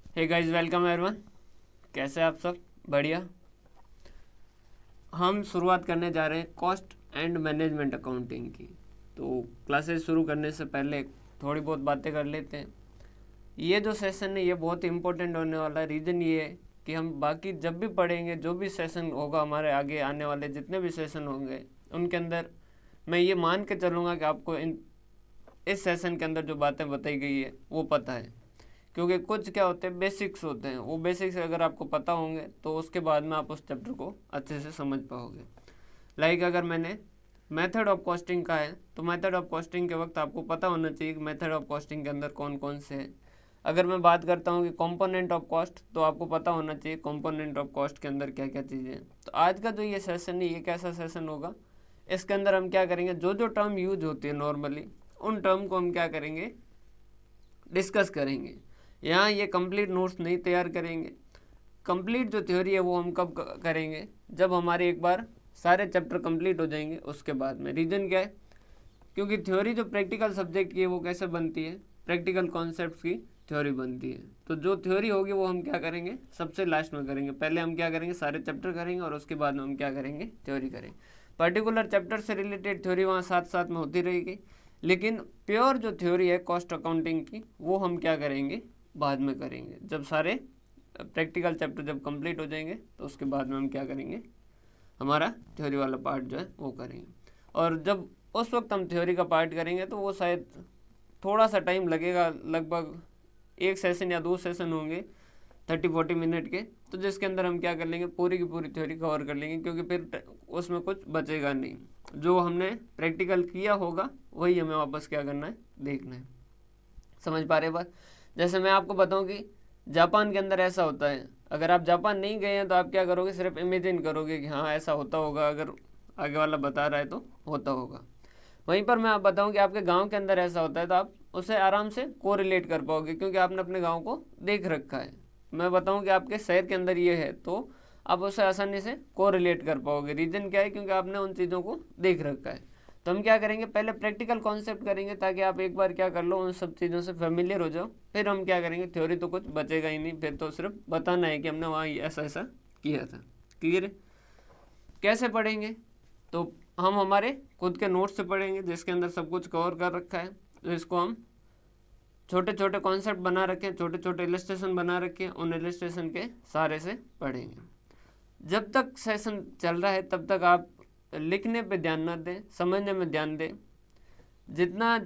Hey guys, welcome everyone. कैसे हैं आप सब? बढ़िया। हम शुरुआत करने जा रहे हैं कॉस्ट एंड मैनेजमेंट अकाउंटिंग की। तो क्लासेस शुरू करने से पहले थोड़ी बहुत बातें कर लेते हैं। ये जो सेशन है ये बहुत इंपॉर्टेंट होने वाला है। रीज़न ये है कि हम बाकी जब भी पढ़ेंगे, जो भी सेशन होगा हमारे आगे आने वाले जितने भी सेशन होंगे उनके अंदर मैं ये मान के चलूँगा कि आपको इस सेशन के अंदर जो बातें बताई गई है वो पता है। क्योंकि कुछ क्या होते हैं, बेसिक्स होते हैं। वो बेसिक्स अगर आपको पता होंगे तो उसके बाद में आप उस चैप्टर को अच्छे से समझ पाओगे। लाइक अगर मैंने मेथड ऑफ कॉस्टिंग का है तो मेथड ऑफ कॉस्टिंग के वक्त आपको पता होना चाहिए कि मेथड ऑफ कॉस्टिंग के अंदर कौन कौन से हैं। अगर मैं बात करता हूँ कि कंपोनेंट ऑफ कॉस्ट, तो आपको पता होना चाहिए कंपोनेंट ऑफ कॉस्ट के अंदर क्या क्या चीज़ें हैं। तो आज का जो ये सेशन है ये कैसा सेशन होगा, इसके अंदर हम क्या करेंगे, जो जो टर्म यूज होती है नॉर्मली उन टर्म को हम क्या करेंगे, डिस्कस करेंगे। यहाँ ये कंप्लीट नोट्स नहीं तैयार करेंगे। कंप्लीट जो थ्योरी है वो हम कब करेंगे, जब हमारे एक बार सारे चैप्टर कंप्लीट हो जाएंगे उसके बाद में। रीज़न क्या है, क्योंकि थ्योरी जो प्रैक्टिकल सब्जेक्ट की है वो कैसे बनती है, प्रैक्टिकल कॉन्सेप्ट्स की थ्योरी बनती है। तो जो थ्योरी होगी वो हम क्या करेंगे, सबसे लास्ट में करेंगे। पहले हम क्या करेंगे, सारे चैप्टर करेंगे और उसके बाद में हम क्या करेंगे, थ्योरी करेंगे। पर्टिकुलर चैप्टर से रिलेटेड थ्योरी वहाँ साथ साथ में होती रहेगी, लेकिन प्योर जो थ्योरी है कॉस्ट अकाउंटिंग की वो हम क्या करेंगे, बाद में करेंगे। जब सारे प्रैक्टिकल चैप्टर जब कंप्लीट हो जाएंगे तो उसके बाद में हम क्या करेंगे, हमारा थ्योरी वाला पार्ट जो है वो करेंगे। और जब उस वक्त हम थ्योरी का पार्ट करेंगे तो वो शायद थोड़ा सा टाइम लगेगा, लगभग एक सेशन या दो सेशन होंगे 30-40 मिनट के, तो जिसके अंदर हम क्या कर लेंगे, पूरी की पूरी थ्योरी कवर कर लेंगे। क्योंकि फिर उसमें कुछ बचेगा नहीं, जो हमने प्रैक्टिकल किया होगा वही हमें वापस क्या करना है, देखना है। समझ पा रहे बात? जैसे मैं आपको बताऊं कि जापान के अंदर ऐसा होता है। अगर आप जापान नहीं गए हैं तो आप क्या करोगे, सिर्फ इमेजिन करोगे कि हाँ ऐसा होता होगा, अगर आगे वाला बता रहा है तो होता होगा। वहीं पर मैं आप बताऊं कि आपके गांव के अंदर ऐसा होता है तो आप उसे आराम से कोरिलेट कर पाओगे, क्योंकि आपने अपने गांव को देख रखा है। मैं बताऊं कि आपके शहर के अंदर ये है तो आप उसे आसानी से कोरिलेट कर पाओगे। रीज़न क्या है, क्योंकि आपने उन चीज़ों को देख रखा है। तो हम क्या करेंगे, पहले प्रैक्टिकल कॉन्सेप्ट करेंगे ताकि आप एक बार क्या कर लो, उन सब चीज़ों से फेमिलियर हो जाओ। फिर हम क्या करेंगे, थ्योरी तो कुछ बचेगा ही नहीं, फिर तो सिर्फ बताना है कि हमने वहाँ ऐसा ऐसा किया था। क्लियर है? कैसे पढ़ेंगे, तो हम हमारे खुद के नोट्स से पढ़ेंगे जिसके अंदर सब कुछ कवर कर रखा है। तो इसको हम छोटे छोटे कॉन्सेप्ट बना रखे हैं, छोटे छोटे इलस्ट्रेशन बना रखे हैं, उन इलस्ट्रेशन के सारे से पढ़ेंगे। जब तक सेशन चल रहा है तब तक आप लिखने पे ध्यान न दें, समझने में ध्यान दें। जितना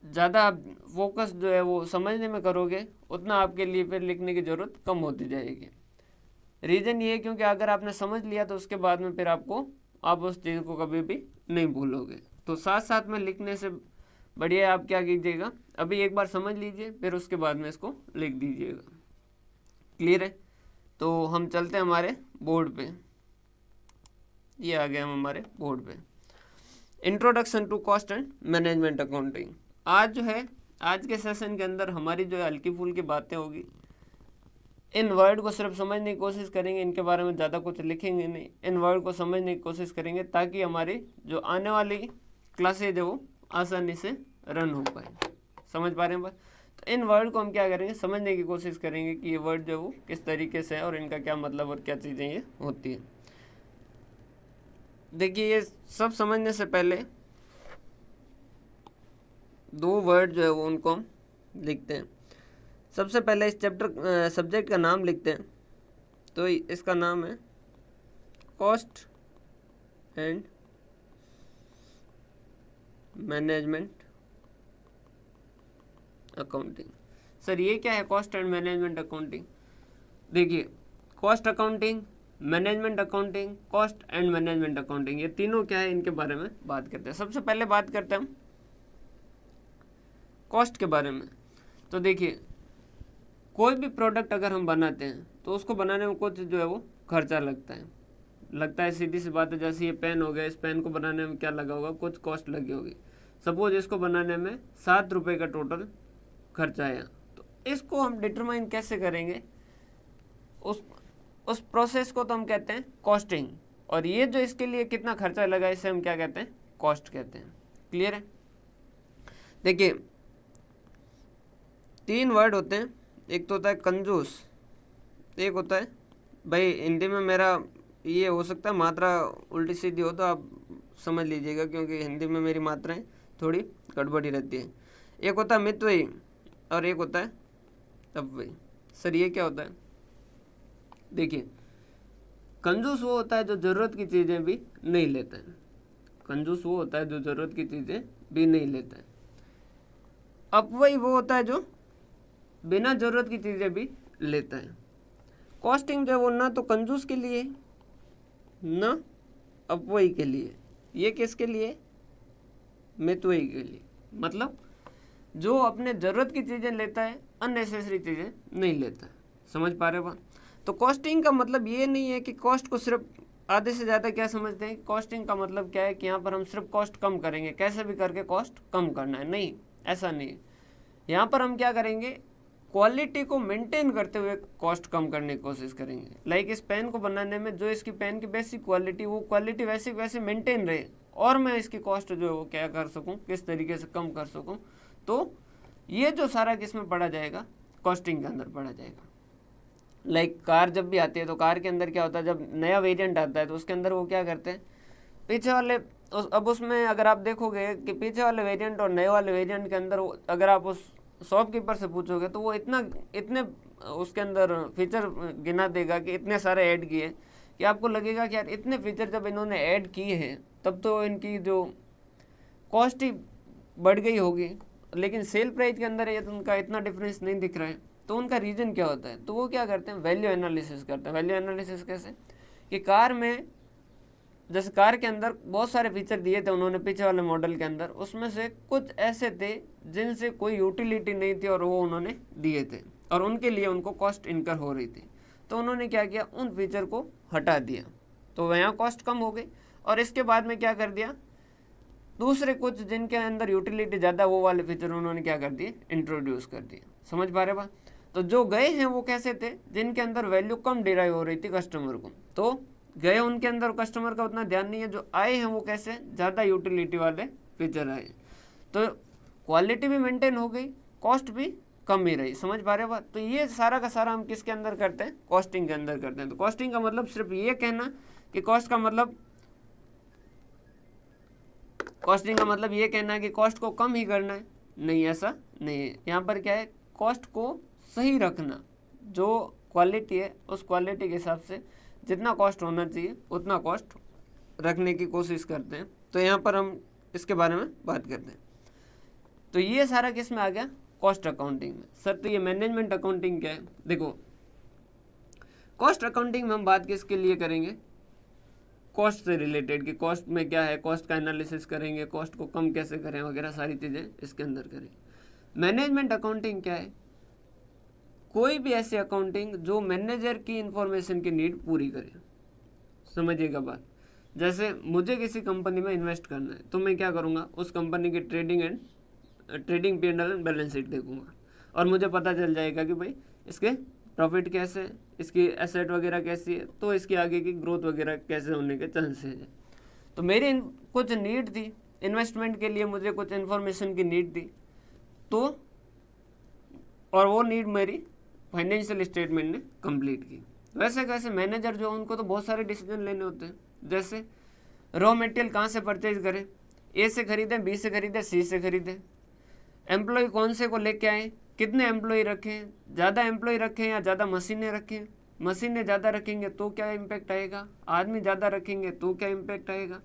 ज़्यादा आप फोकस जो है वो समझने में करोगे उतना आपके लिए फिर लिखने की ज़रूरत कम होती जाएगी। रीज़न ये है क्योंकि अगर आपने समझ लिया तो उसके बाद में फिर आप उस चीज़ को कभी भी नहीं भूलोगे। तो साथ साथ में लिखने से बढ़िया आप क्या कीजिएगा, अभी एक बार समझ लीजिए फिर उसके बाद में इसको लिख दीजिएगा। क्लियर है? तो हम चलते हैं हमारे बोर्ड पे। ये आ गए हम हमारे बोर्ड पे। Introduction to cost and management accounting. आज जो है, आज के सेशन के अंदर हमारी जो है हल्की फुल्की बातें होगी। इन वर्ड को सिर्फ समझने की कोशिश करेंगे, इनके बारे में ज़्यादा कुछ लिखेंगे नहीं। इन वर्ड को समझने की कोशिश करेंगे ताकि हमारी जो आने वाली क्लासेज है वो आसानी से रन हो पाए। समझ पा रहे हैं बात? तो इन वर्ड को हम क्या करेंगे, समझने की कोशिश करेंगे कि ये वर्ड जो है वो किस तरीके से है और इनका क्या मतलब और क्या चीज़ें ये होती है। देखिए, ये सब समझने से पहले दो वर्ड जो है वो उनको हम लिखते हैं। सबसे पहले इस चैप्टर सब्जेक्ट का नाम लिखते हैं। तो इसका नाम है cost and management accounting. Sir ये क्या है कॉस्ट एंड मैनेजमेंट अकाउंटिंग? देखिए, cost accounting, management accounting, cost and management accounting, ये तीनों क्या है इनके बारे में बात करते हैं। सबसे पहले बात करते हैं हम कॉस्ट के बारे में। तो देखिए, कोई भी प्रोडक्ट अगर हम बनाते हैं तो उसको बनाने में कुछ जो है वो खर्चा लगता है। सीधी सी बात है, जैसे ये पेन हो गया, इस पेन को बनाने में क्या लगा होगा, कुछ कॉस्ट लगी होगी। सपोज इसको बनाने में 7 रुपये का टोटल खर्चा आया, तो इसको हम डिटरमाइन कैसे करेंगे, उस प्रोसेस को तो हम कहते हैं कॉस्टिंग। और ये जो इसके लिए कितना खर्चा लगा इसे हम क्या कहते हैं, कॉस्ट कहते हैं। क्लियर है? देखिए, 3 वर्ड होते हैं एक तो होता है कंजूस, एक होता है, भाई हिंदी में मेरा ये हो सकता है मात्रा उल्टी सीधी हो तो आप समझ लीजिएगा, क्योंकि हिंदी में मेरी मात्राएं थोड़ी गड़बड़ी रहती है। एक होता है मितव्ययी और एक होता है अपव्ययी। सर ये क्या होता है? देखिए, कंजूस वो होता है जो ज़रूरत की चीज़ें भी नहीं लेता है। कंजूस वो होता है जो ज़रूरत की चीज़ें भी नहीं लेता है। अपव्ययी वो होता है जो बिना ज़रूरत की चीज़ें भी लेता है। कॉस्टिंग जो वो ना तो कंजूस के लिए ना अपव्ययी के लिए, ये किसके लिए? मितव्ययी के लिए। मतलब जो अपने ज़रूरत की चीज़ें लेता है, अननेसेसरी चीज़ें नहीं लेता है। समझ पा रहे हो बात? तो कॉस्टिंग का मतलब ये नहीं है कि कॉस्ट को सिर्फ, आधे से ज़्यादा क्या समझते हैं कॉस्टिंग का मतलब क्या है कि यहाँ पर हम सिर्फ कॉस्ट कम करेंगे, कैसे भी करके कॉस्ट कम करना है। नहीं, ऐसा नहीं है। यहाँ पर हम क्या करेंगे, क्वालिटी को मेंटेन करते हुए कॉस्ट कम करने की कोशिश करेंगे। लाइक इस पेन को बनाने में जो इसकी पेन की बेसिक क्वालिटी, वो क्वालिटी वैसे वैसे मेंटेन रहे और मैं इसकी कॉस्ट जो है वो क्या कर सकूँ, किस तरीके से कम कर सकूँ। तो ये जो सारा किस में पढ़ा जाएगा, कॉस्टिंग के अंदर पढ़ा जाएगा। लाइक कार जब भी आती है तो कार के अंदर क्या होता है, जब नया वेरिएंट आता है तो उसके अंदर वो क्या करते हैं, पीछे वाले अब उसमें अगर आप देखोगे कि पीछे वाले वेरिएंट और नए वाले वेरिएंट के अंदर अगर आप उस शॉपकीपर से पूछोगे तो वो इतने उसके अंदर फीचर गिना देगा कि इतने सारे ऐड किए कि आपको लगेगा कि यार इतने फीचर जब इन्होंने ऐड किए हैं तब तो इनकी जो कॉस्ट ही बढ़ गई होगी, लेकिन सेल प्राइस के अंदर ये तो उनका इतना डिफरेंस नहीं दिख रहा है। तो उनका रीज़न क्या होता है, तो वो क्या करते हैं, वैल्यू एनालिसिस करते हैं। वैल्यू एनालिसिस कैसे कि कार में, जैसे कार के अंदर बहुत सारे फीचर दिए थे उन्होंने पीछे वाले मॉडल के अंदर, उसमें से कुछ ऐसे थे जिनसे कोई यूटिलिटी नहीं थी और वो उन्होंने दिए थे और उनके लिए उनको कॉस्ट इनकर हो रही थी। तो उन्होंने क्या किया, उन फीचर को हटा दिया, तो वहाँ कॉस्ट कम हो गई। और इसके बाद में क्या कर दिया, दूसरे कुछ जिनके अंदर यूटिलिटी ज़्यादा, वो वाले फीचर उन्होंने क्या कर दिए, इंट्रोड्यूस कर दिए। समझ पा रहे बा? तो जो गए हैं वो कैसे थे, जिनके अंदर वैल्यू कम डिराइव हो रही थी कस्टमर को, तो गए उनके अंदर कस्टमर का उतना ध्यान नहीं है। जो आए हैं वो कैसे, ज़्यादा यूटिलिटी वाले फीचर आए, तो क्वालिटी भी मेंटेन हो गई, कॉस्ट भी कम ही रही। समझ पा रहे बात? तो ये सारा का सारा हम किसके अंदर करते हैं, कॉस्टिंग के अंदर करते हैं। तो कॉस्टिंग का मतलब सिर्फ ये कहना कि कॉस्ट का मतलब, कॉस्टिंग का मतलब ये कहना है कि कॉस्ट को कम ही करना है, नहीं, ऐसा नहीं है। यहाँ पर क्या है, कॉस्ट को सही रखना, जो क्वालिटी है उस क्वालिटी के हिसाब से जितना कॉस्ट होना चाहिए उतना कॉस्ट रखने की कोशिश करते हैं। तो यहाँ पर हम इसके बारे में बात करते हैं। तो ये सारा किस में आ गया, कॉस्ट अकाउंटिंग में। सर तो ये मैनेजमेंट अकाउंटिंग क्या है? देखो, कॉस्ट अकाउंटिंग में हम बात किसके लिए करेंगे, कॉस्ट से रिलेटेड, कि कॉस्ट में क्या है, कॉस्ट का एनालिसिस करेंगे, कॉस्ट को कम कैसे करें वगैरह सारी चीज़ें इसके अंदर करेंगे। मैनेजमेंट अकाउंटिंग क्या है, कोई भी ऐसी अकाउंटिंग जो मैनेजर की इंफॉर्मेशन की नीड पूरी करे। समझिएगा बात, जैसे मुझे किसी कंपनी में इन्वेस्ट करना है तो मैं क्या करूँगा, उस कंपनी की trading P&L and balance sheet देखूंगा और मुझे पता चल जाएगा कि भाई इसके प्रॉफिट कैसे है, इसकी एसेट वगैरह कैसी है, तो इसकी आगे की ग्रोथ वगैरह कैसे होने के चांसेस है। तो मेरी कुछ नीड थी इन्वेस्टमेंट के लिए, मुझे कुछ इन्फॉर्मेशन की नीड थी, तो और वो नीड मेरी फाइनेंशियल स्टेटमेंट ने कंप्लीट की। वैसे कैसे मैनेजर जो उनको तो बहुत सारे डिसीजन लेने होते हैं, जैसे रॉ मटेरियल कहाँ से परचेज करें, ए से खरीदें, बी से खरीदें, सी से खरीदें, एम्प्लॉय कौन से को लेके आएँ, कितने एम्प्लॉय रखें, ज़्यादा एम्प्लॉय रखें या ज़्यादा मशीनें रखें, मशीनें ज़्यादा रखेंगे तो क्या इम्पैक्ट आएगा, आदमी ज़्यादा रखेंगे तो क्या इम्पैक्ट आएगा,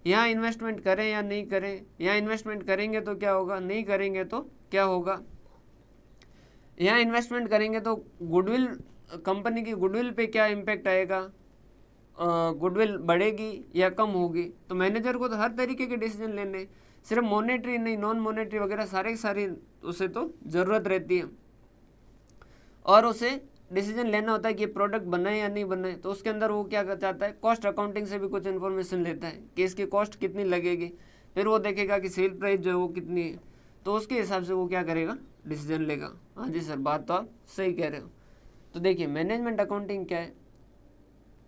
यहाँ इन्वेस्टमेंट करें या नहीं करें, यहाँ इन्वेस्टमेंट करेंगे तो क्या होगा, नहीं करेंगे तो क्या होगा, यहाँ इन्वेस्टमेंट करेंगे तो गुडविल, कंपनी की गुडविल पे क्या इम्पैक्ट आएगा, गुडविल बढ़ेगी या कम होगी। तो मैनेजर को तो हर तरीके के डिसीजन लेने, सिर्फ मॉनेटरी नहीं, नॉन मॉनेटरी वगैरह सारे के सारे उसे तो ज़रूरत रहती है और उसे डिसीजन लेना होता है कि ये प्रोडक्ट बनाए या नहीं बनाए। तो उसके अंदर वो क्या चाहता है, कॉस्ट अकाउंटिंग से भी कुछ इन्फॉर्मेशन लेता है कि इसकी कॉस्ट कितनी लगेगी, फिर वो देखेगा कि सेल प्राइस जो है वो कितनी है, तो उसके हिसाब से वो क्या करेगा, डिसीजन लेगा। हाँ जी सर, बात तो आप सही कह रहे हो। तो देखिए, मैनेजमेंट अकाउंटिंग क्या है,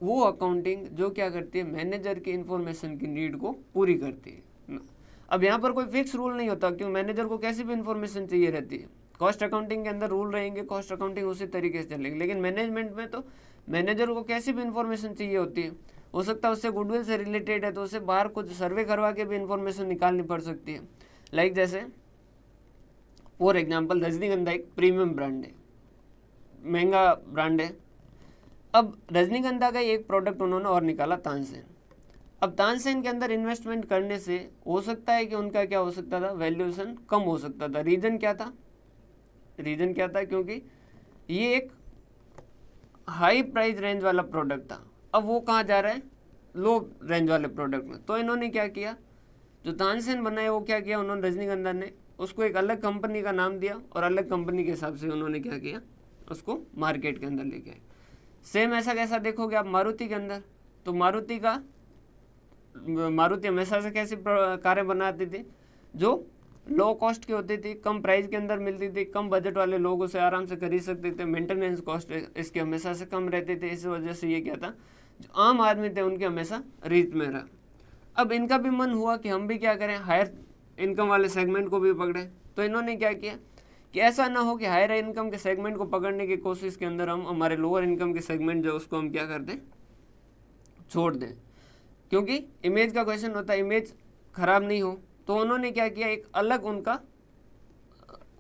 वो अकाउंटिंग जो क्या करती है, मैनेजर की इन्फॉर्मेशन की नीड को पूरी करती है। अब यहाँ पर कोई फिक्स रूल नहीं होता, क्यों, मैनेजर को कैसी भी इन्फॉर्मेशन चाहिए रहती है, कॉस्ट अकाउंटिंग के अंदर रूल रहेंगे, कॉस्ट अकाउंटिंग उसी तरीके से चलेगी। लेकिन मैनेजमेंट में तो मैनेजर को कैसी भी इंफॉर्मेशन चाहिए होती है, हो सकता है उससे गुडविल से रिलेटेड है तो उसे बाहर कुछ सर्वे करवा के भी इंफॉर्मेशन निकालनी पड़ सकती है। लाइक जैसे फॉर एग्जाम्पल रजनीगंधा एक प्रीमियम ब्रांड है, महंगा ब्रांड है। अब रजनीगंधा का एक प्रोडक्ट उन्होंने और निकाला तानसेन। अब तानसेन के अंदर इन्वेस्टमेंट करने से हो सकता है कि उनका क्या हो सकता था, वैल्यूएशन कम हो सकता था। रीज़न क्या था, रीज़न क्या था, क्योंकि ये एक हाई प्राइस रेंज वाला प्रोडक्ट था। अब वो कहाँ जा रहा है, लो रेंज वाले प्रोडक्ट में। तो इन्होंने क्या किया, जो तानसेन बनाया वो क्या किया, उन्होंने रजनीगंधा ने उसको एक अलग कंपनी का नाम दिया और अलग कंपनी के हिसाब से उन्होंने क्या किया, उसको मार्केट के अंदर लेके आए। सेम ऐसा कैसा देखोगे आप मारुति के अंदर, तो मारुति हमेशा से कैसी कारें बनाती थी, जो लो कॉस्ट की होती थी, कम प्राइस के अंदर मिलती थी, कम बजट वाले लोग उसे आराम से खरीद सकते थे, मेंटेनेंस कॉस्ट इसकी हमेशा से कम रहती थी। इस वजह से ये क्या था, जो आम आदमी थे उनके हमेशा रीत में रहा। अब इनका भी मन हुआ कि हम भी क्या करें, हायर इनकम वाले सेगमेंट को भी पकड़ें। तो इन्होंने क्या किया कि ऐसा ना हो कि हायर इनकम के सेगमेंट को पकड़ने की कोशिश के अंदर हम हमारे लोअर इनकम के सेगमेंट जो उसको हम क्या कर दें, छोड़ दें, क्योंकि इमेज का क्वेश्चन होता है, इमेज खराब नहीं हो। तो उन्होंने क्या किया, एक अलग उनका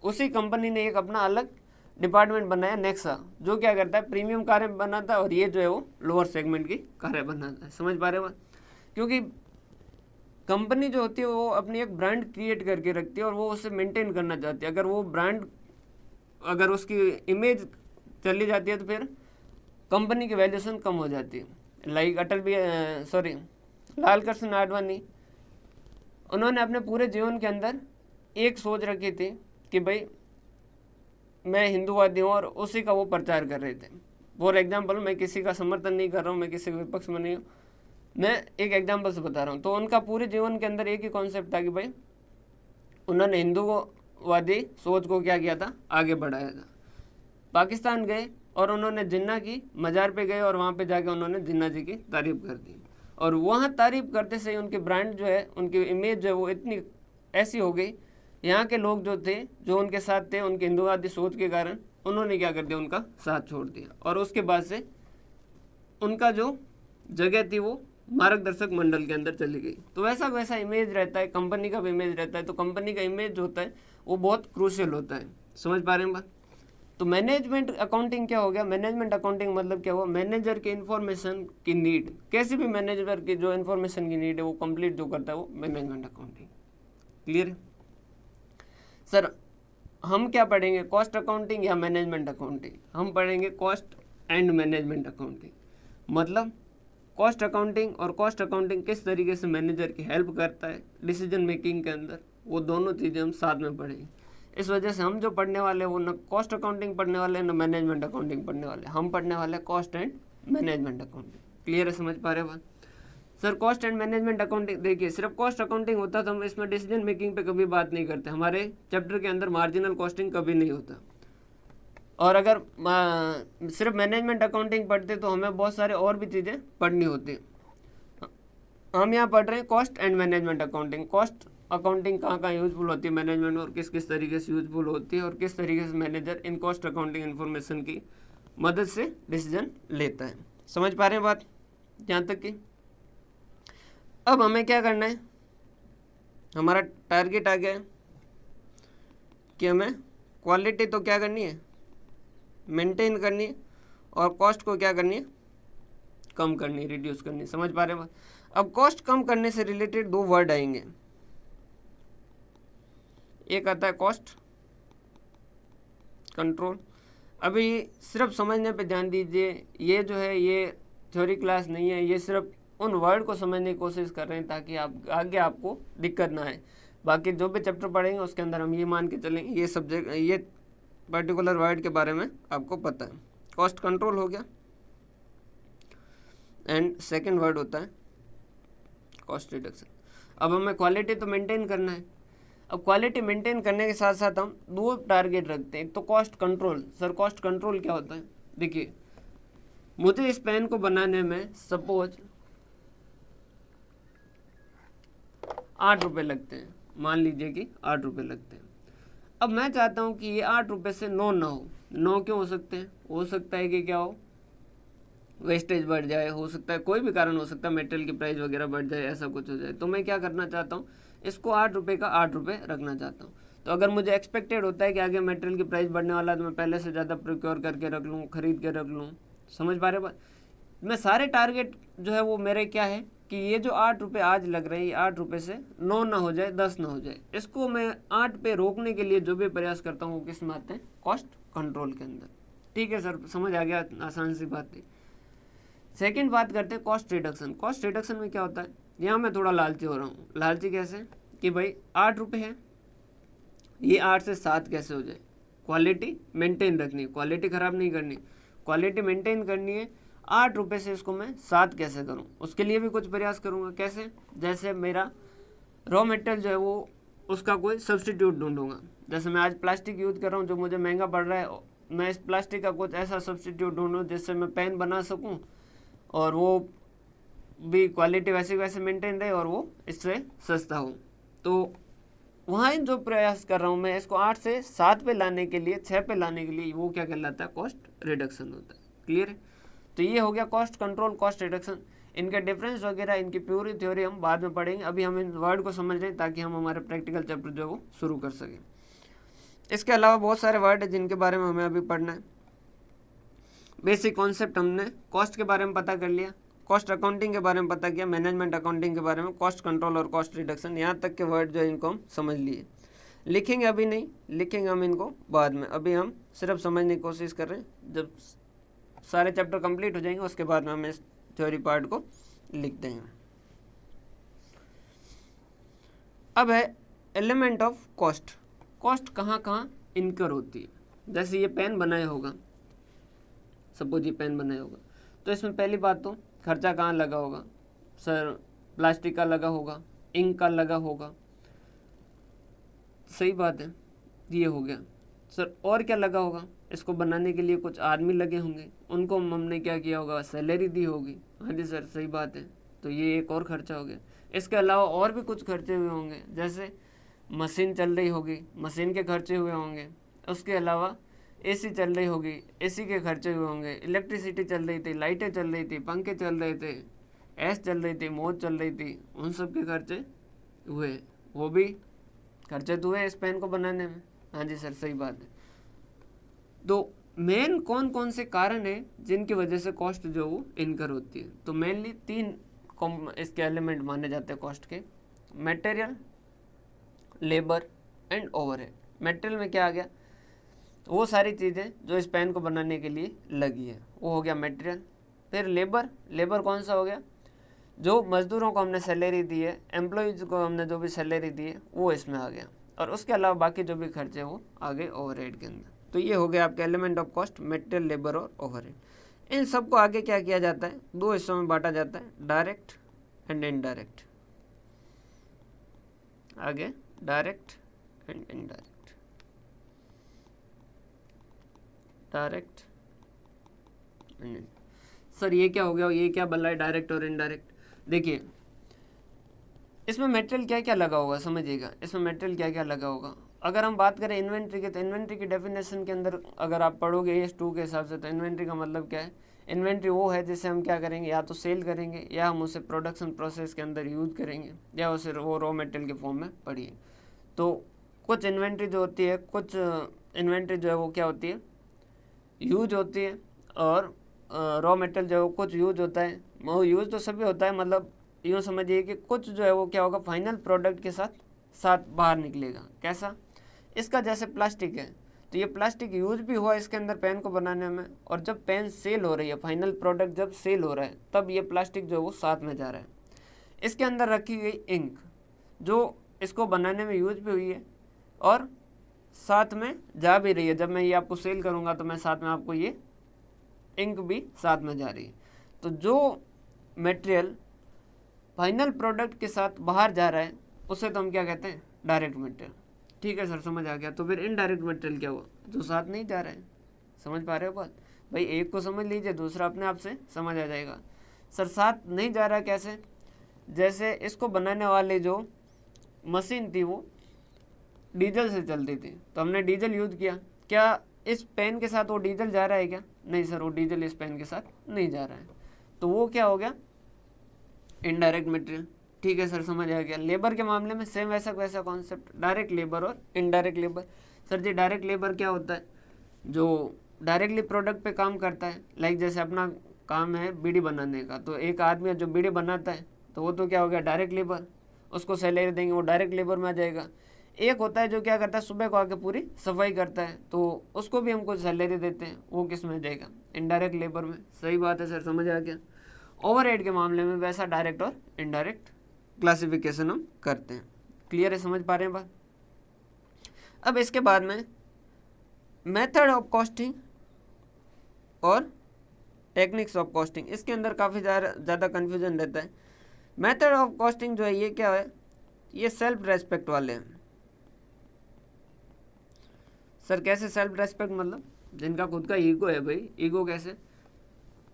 उसी कंपनी ने एक अपना अलग डिपार्टमेंट बनाया, नेक्सा, जो क्या करता है प्रीमियम कारें बनाता है और ये जो है वो लोअर सेगमेंट की कारें बनाता है। समझ पा रहे हो बात? क्योंकि कंपनी जो होती है वो अपनी एक ब्रांड क्रिएट करके रखती है और वो उसे मेंटेन करना चाहती है। अगर वो ब्रांड, अगर उसकी इमेज चली जाती है तो फिर कंपनी की वैल्यूएशन कम हो जाती है। लाइक लाल कृष्ण आडवाणी, उन्होंने अपने पूरे जीवन के अंदर एक सोच रखी थी कि भाई मैं हिंदूवादी हूँ और उसी का वो प्रचार कर रहे थे। फॉर एग्जाम्पल, मैं किसी का समर्थन नहीं कर रहा हूँ, मैं किसी के विपक्ष में नहीं हूँ, मैं एक एग्जाम्पल से बता रहा हूँ। तो उनका पूरे जीवन के अंदर एक ही कॉन्सेप्ट था कि भाई उन्होंने हिंदूवादी सोच को क्या किया था, आगे बढ़ाया था। पाकिस्तान गए और उन्होंने जिन्ना की मज़ार पे गए और वहाँ पे जाके उन्होंने जिन्ना जी की तारीफ़ कर दी। और वहाँ तारीफ़ करते से उनके ब्रांड जो है, उनकी इमेज जो है वो इतनी ऐसी हो गई, यहाँ के लोग जो थे, जो उनके साथ थे, उनके हिंदूवादी सोच के कारण उन्होंने क्या कर दिया, उनका साथ छोड़ दिया। और उसके बाद से उनका जो जगह थी वो मार्गदर्शक मंडल के अंदर चली गई। तो वैसा इमेज रहता है, कंपनी का भी इमेज रहता है। तो कंपनी का इमेज जो होता है वो बहुत क्रूशियल होता है। समझ पा रहे हैं बात? तो मैनेजमेंट अकाउंटिंग क्या हो गया, मैनेजमेंट अकाउंटिंग मतलब क्या हुआ, मैनेजर के इन्फॉर्मेशन की नीड, कैसी भी मैनेजर की जो इन्फॉर्मेशन की नीड है वो कंप्लीट जो करता है वो मैनेजमेंट अकाउंटिंग। क्लियर है सर? हम क्या पढ़ेंगे, कॉस्ट अकाउंटिंग या मैनेजमेंट अकाउंटिंग? हम पढ़ेंगे कॉस्ट एंड मैनेजमेंट अकाउंटिंग। मतलब कॉस्ट अकाउंटिंग और कॉस्ट अकाउंटिंग किस तरीके से मैनेजर की हेल्प करता है डिसीजन मेकिंग के अंदर, वो दोनों चीज़ें हम साथ में पढ़ेंगे। इस वजह से हम जो पढ़ने वाले हैं वो न कॉस्ट अकाउंटिंग पढ़ने वाले हैं, न मैनेजमेंट अकाउंटिंग पढ़ने वाले हैं। हम पढ़ने वाले हैं cost and management accounting. Clear है? समझ पा रहे हो बात? Sir cost and management accounting, देखिए सिर्फ कॉस्ट अकाउंटिंग होता तो हम इसमें डिसीजन मेकिंग पे कभी बात नहीं करते। हमारे चैप्टर के अंदर मार्जिनल कॉस्टिंग कभी नहीं होता। और अगर सिर्फ मैनेजमेंट अकाउंटिंग पढ़ते तो हमें बहुत सारे और भी चीज़ें पढ़नी होती। हम यहाँ पढ़ रहे हैं cost and management accounting. Cost accounting कहाँ कहाँ यूजफुल होती है मैनेजमेंट, और किस किस तरीके से यूजफुल होती है, और किस तरीके से manager in cost accounting information की मदद से डिसीजन लेता है। समझ पा रहे हैं बात यहाँ तक की? अब हमें क्या करना है, हमारा टारगेट आ गया है कि हमें क्वालिटी तो क्या करनी है, मेंटेन करनी है, और कॉस्ट को क्या करनी है, कम करनी है, रिड्यूस करनी है। समझ पा रहे हैं बात? अब कॉस्ट कम करने से रिलेटेड दो वर्ड आएंगे। एक आता है कॉस्ट कंट्रोल। अभी सिर्फ समझने पे ध्यान दीजिए, ये जो है ये थ्योरी क्लास नहीं है, ये सिर्फ उन वर्ड को समझने की कोशिश कर रहे हैं ताकि आप आगे आपको दिक्कत ना आए। बाकी जो भी चैप्टर पढ़ेंगे उसके अंदर हम ये मान के चलेंगे ये सब्जेक्ट, ये पर्टिकुलर वर्ड के बारे में आपको पता है। कॉस्ट कंट्रोल हो गया, एंड सेकंड वर्ड होता है कॉस्ट रिडक्शन। अब हमें क्वालिटी तो मेंटेन करना है। अब क्वालिटी मेंटेन करने के साथ साथ हम दो टारगेट रखते हैं। एक तो cost control. Sir cost control क्या होता है? देखिए, मुझे इस पेन को बनाने में सपोज 8 रुपये लगते हैं, मान लीजिए कि 8 रुपये लगते हैं। अब मैं चाहता हूँ कि ये 8 रुपये से 9 ना हो। 9 क्यों हो सकते हैं? हो सकता है कि क्या हो, वेस्टेज बढ़ जाए, हो सकता है कोई भी कारण हो सकता है, मेटेरियल की प्राइस वगैरह बढ़ जाए, ऐसा कुछ हो जाए। तो मैं क्या करना चाहता हूँ, इसको 8 रुपये का 8 रुपये रखना चाहता हूँ। तो अगर मुझे एक्सपेक्टेड होता है कि आगे मेटेरियल की प्राइस बढ़ने वाला है तो मैं पहले से ज़्यादा प्रोक्योर करके रख लूँ, खरीद के रख लूँ। समझ पा रहे बात? मैं सारे टारगेट जो है वो मेरे क्या है कि ये जो 8 रुपये आज लग रहे हैं, ये 8 रुपये से 9 ना हो जाए, 10 ना हो जाए। इसको मैं 8 पे रोकने के लिए जो भी प्रयास करता हूँ वो किस में आते हैं? कॉस्ट कंट्रोल के अंदर। ठीक है सर, समझ आ गया, आसान सी बात है। सेकंड बात करते हैं कॉस्ट रिडक्शन। कॉस्ट रिडक्शन में क्या होता है, यहाँ मैं थोड़ा लालची हो रहा हूँ। लालची कैसे कि भाई 8 रुपये है, ये 8 से 7 कैसे हो जाए। क्वालिटी मेंटेन रखनी, क्वालिटी ख़राब नहीं करनी, क्वालिटी मेंटेन करनी है। 8 रुपये से इसको मैं 7 कैसे करूँ, उसके लिए भी कुछ प्रयास करूँगा। कैसे? जैसे मेरा रॉ मटेरियल जो है वो उसका कोई सब्सटीट्यूट ढूंढूंगा। जैसे मैं आज प्लास्टिक यूज़ कर रहा हूँ जो मुझे महंगा पड़ रहा है, मैं इस प्लास्टिक का कुछ ऐसा सब्सटीट्यूट ढूंढूँ जिससे मैं पेन बना सकूँ और वो भी क्वालिटी वैसे वैसे मेंटेन रहे और वो इससे सस्ता हो। तो वहाँ जो प्रयास कर रहा हूँ मैं, इसको 8 से 7 पे लाने के लिए, 6 पे लाने के लिए, वो क्या कहलाता है? कॉस्ट रिडक्शन होता है। क्लियर है? तो ये हो गया कॉस्ट कंट्रोल, कॉस्ट रिडक्शन। इनके डिफरेंस वगैरह, इनकी प्यूरी थ्योरी हम बाद में पढ़ेंगे। अभी हम इन वर्ड को समझ रहे हैं ताकि हम हमारे प्रैक्टिकल चैप्टर जो है वो शुरू कर सकें। इसके अलावा बहुत सारे वर्ड है जिनके बारे में हमें अभी पढ़ना है। बेसिक कॉन्सेप्ट हमने कॉस्ट के बारे में पता कर लिया, कॉस्ट अकाउंटिंग के बारे में पता किया, मैनेजमेंट अकाउंटिंग के बारे में, कॉस्ट कंट्रोल और कॉस्ट रिडक्शन, यहाँ तक के वर्ड जो इनको हम समझ लिए। लिखेंगे अभी नहीं, लिखेंगे हम इनको बाद में। अभी हम सिर्फ समझने की कोशिश कर रहे हैं। जब सारे चैप्टर कंप्लीट हो जाएंगे उसके बाद में हम इस थ्योरी पार्ट को लिख देंगे। अब है एलिमेंट ऑफ कॉस्ट। कॉस्ट कहाँ कहाँ इनकर होती है। जैसे ये पेन बनाया होगा, सपोज ये पेन बनाया होगा, तो इसमें पहली बात तो खर्चा कहाँ लगा होगा सर? प्लास्टिक का लगा होगा, इंक का लगा होगा, सही बात है, ये हो गया सर। और क्या लगा होगा? इसको बनाने के लिए कुछ आदमी लगे होंगे, उनको हमने क्या किया होगा? सैलरी दी होगी। हाँ जी सर, सही बात है, तो ये एक और खर्चा हो गया। इसके अलावा और भी कुछ खर्चे हुए होंगे, जैसे मशीन चल रही होगी, मशीन के खर्चे हुए होंगे। उसके अलावा एसी चल रही होगी, एसी के खर्चे हुए होंगे। इलेक्ट्रिसिटी चल रही थी, लाइटें चल रही थी, पंखे चल रहे थे, एस चल रही थी, मौज चल रही थी, उन सब के खर्चे हुए। वो भी खर्चे तो हुए इस पेन को बनाने में। हाँ जी सर, सही बात है। तो मेन कौन कौन से कारण है जिनकी वजह से कॉस्ट जो वो इनकर होती है? तो मेनली 3 इसके एलिमेंट माने जाते हैं कॉस्ट के: material, labour and overhead. Material में क्या आ गया? वो सारी चीज़ें जो इस पेन को बनाने के लिए लगी है, वो हो गया मटेरियल। फिर लेबर, लेबर कौन सा हो गया? जो मज़दूरों को हमने सैलरी दी है, एम्प्लॉयज़ को हमने जो भी सैलरी दी है, वो इसमें आ गया। और उसके अलावा बाकी जो भी खर्चे वो आ गए ओवरहेड के अंदर। तो ये हो गया आपके element of cost: material, labour और ओवरहेड। इन सबको आगे क्या किया जाता है? 2 हिस्सों में बांटा जाता है, डायरेक्ट एंड इनडायरेक्ट। आगे direct and indirect, direct and. Sir ये क्या हो गया, ये क्या बन रहा है डायरेक्ट और इनडायरेक्ट? देखिए इसमें मटेरियल क्या क्या लगा होगा, समझिएगा। इसमें मटेरियल क्या क्या लगा होगा। अगर हम बात करें इन्वेंट्री की, तो इन्वेंट्री की डेफिनेशन के अंदर अगर आप पढ़ोगे AS2 के हिसाब से, तो इन्वेंट्री का मतलब क्या है? इन्वेंट्री वो है जिसे हम क्या करेंगे, या तो सेल करेंगे, या हम उसे प्रोडक्शन प्रोसेस के अंदर यूज करेंगे, या उसे वो रॉ मटेरियल के फॉर्म में पढ़िए। तो कुछ इन्वेंट्री जो होती है, कुछ इन्वेंट्री जो है वो क्या होती है? यूज होती है। और रॉ मटेरियल जो है कुछ यूज होता है, वो यूज तो सभी होता है, मतलब यूँ समझिए कि कुछ जो है वो क्या होगा, फाइनल प्रोडक्ट के साथ बाहर निकलेगा। कैसा? इसका जैसे प्लास्टिक है, तो ये प्लास्टिक यूज भी हुआ इसके अंदर पेन को बनाने में, और जब पेन सेल हो रही है, फाइनल प्रोडक्ट जब सेल हो रहा है, तब ये प्लास्टिक जो है वो साथ में जा रहा है। इसके अंदर रखी गई इंक जो इसको बनाने में यूज भी हुई है और साथ में जा भी रही है। जब मैं ये आपको सेल करूँगा तो मैं साथ में आपको ये इंक भी साथ में जा रही है। तो जो मटेरियल फाइनल प्रोडक्ट के साथ बाहर जा रहा है उसे तो हम क्या कहते हैं? Direct material. ठीक है सर, समझ आ गया। तो फिर इनडायरेक्ट मटेरियल क्या हुआ? जो साथ नहीं जा रहा है। समझ पा रहे हो बात? भाई एक को समझ लीजिए, दूसरा अपने आप से समझ आ जाएगा। सर साथ नहीं जा रहा कैसे? जैसे इसको बनाने वाली जो मशीन थी वो डीजल से चलती थी, तो हमने डीजल यूज़ किया। क्या इस पेन के साथ वो डीजल जा रहा है क्या? नहीं सर, वो डीजल इस पेन के साथ नहीं जा रहा है, तो वो क्या हो गया? Indirect material. ठीक है सर, समझ आ गया। लेबर के मामले में सेम वैसा वैसा कॉन्सेप्ट, डायरेक्ट लेबर और इनडायरेक्ट लेबर। सर जी डायरेक्ट लेबर क्या होता है? जो डायरेक्टली प्रोडक्ट पे काम करता है, लाइक जैसे अपना काम है बीड़ी बनाने का, तो एक आदमी जो बीड़ी बनाता है तो वो तो क्या हो गया? डायरेक्ट लेबर, उसको सैलरी देंगे, वो डायरेक्ट लेबर में आ जाएगा। एक होता है जो क्या करता है, सुबह को आके पूरी सफाई करता है, तो उसको भी हमको सैलरी देते हैं, वो किस में जाएगा? इनडायरेक्ट लेबर में। सही बात है सर, समझ आ गया। ओवरहेड के मामले में वैसा डायरेक्ट और इनडायरेक्ट क्लासिफिकेशन हम करते हैं। क्लियर है, समझ पा रहे हैं बात? अब इसके बाद में मेथड ऑफ कॉस्टिंग और टेक्निक्स ऑफ कॉस्टिंग, इसके अंदर काफ़ी ज़्यादा कन्फ्यूजन रहता है। मेथड ऑफ कॉस्टिंग जो है ये क्या है? ये सेल्फ रेस्पेक्ट वाले हैं। सर कैसे सेल्फ रेस्पेक्ट? मतलब जिनका खुद का ईगो है भाई। ईगो कैसे?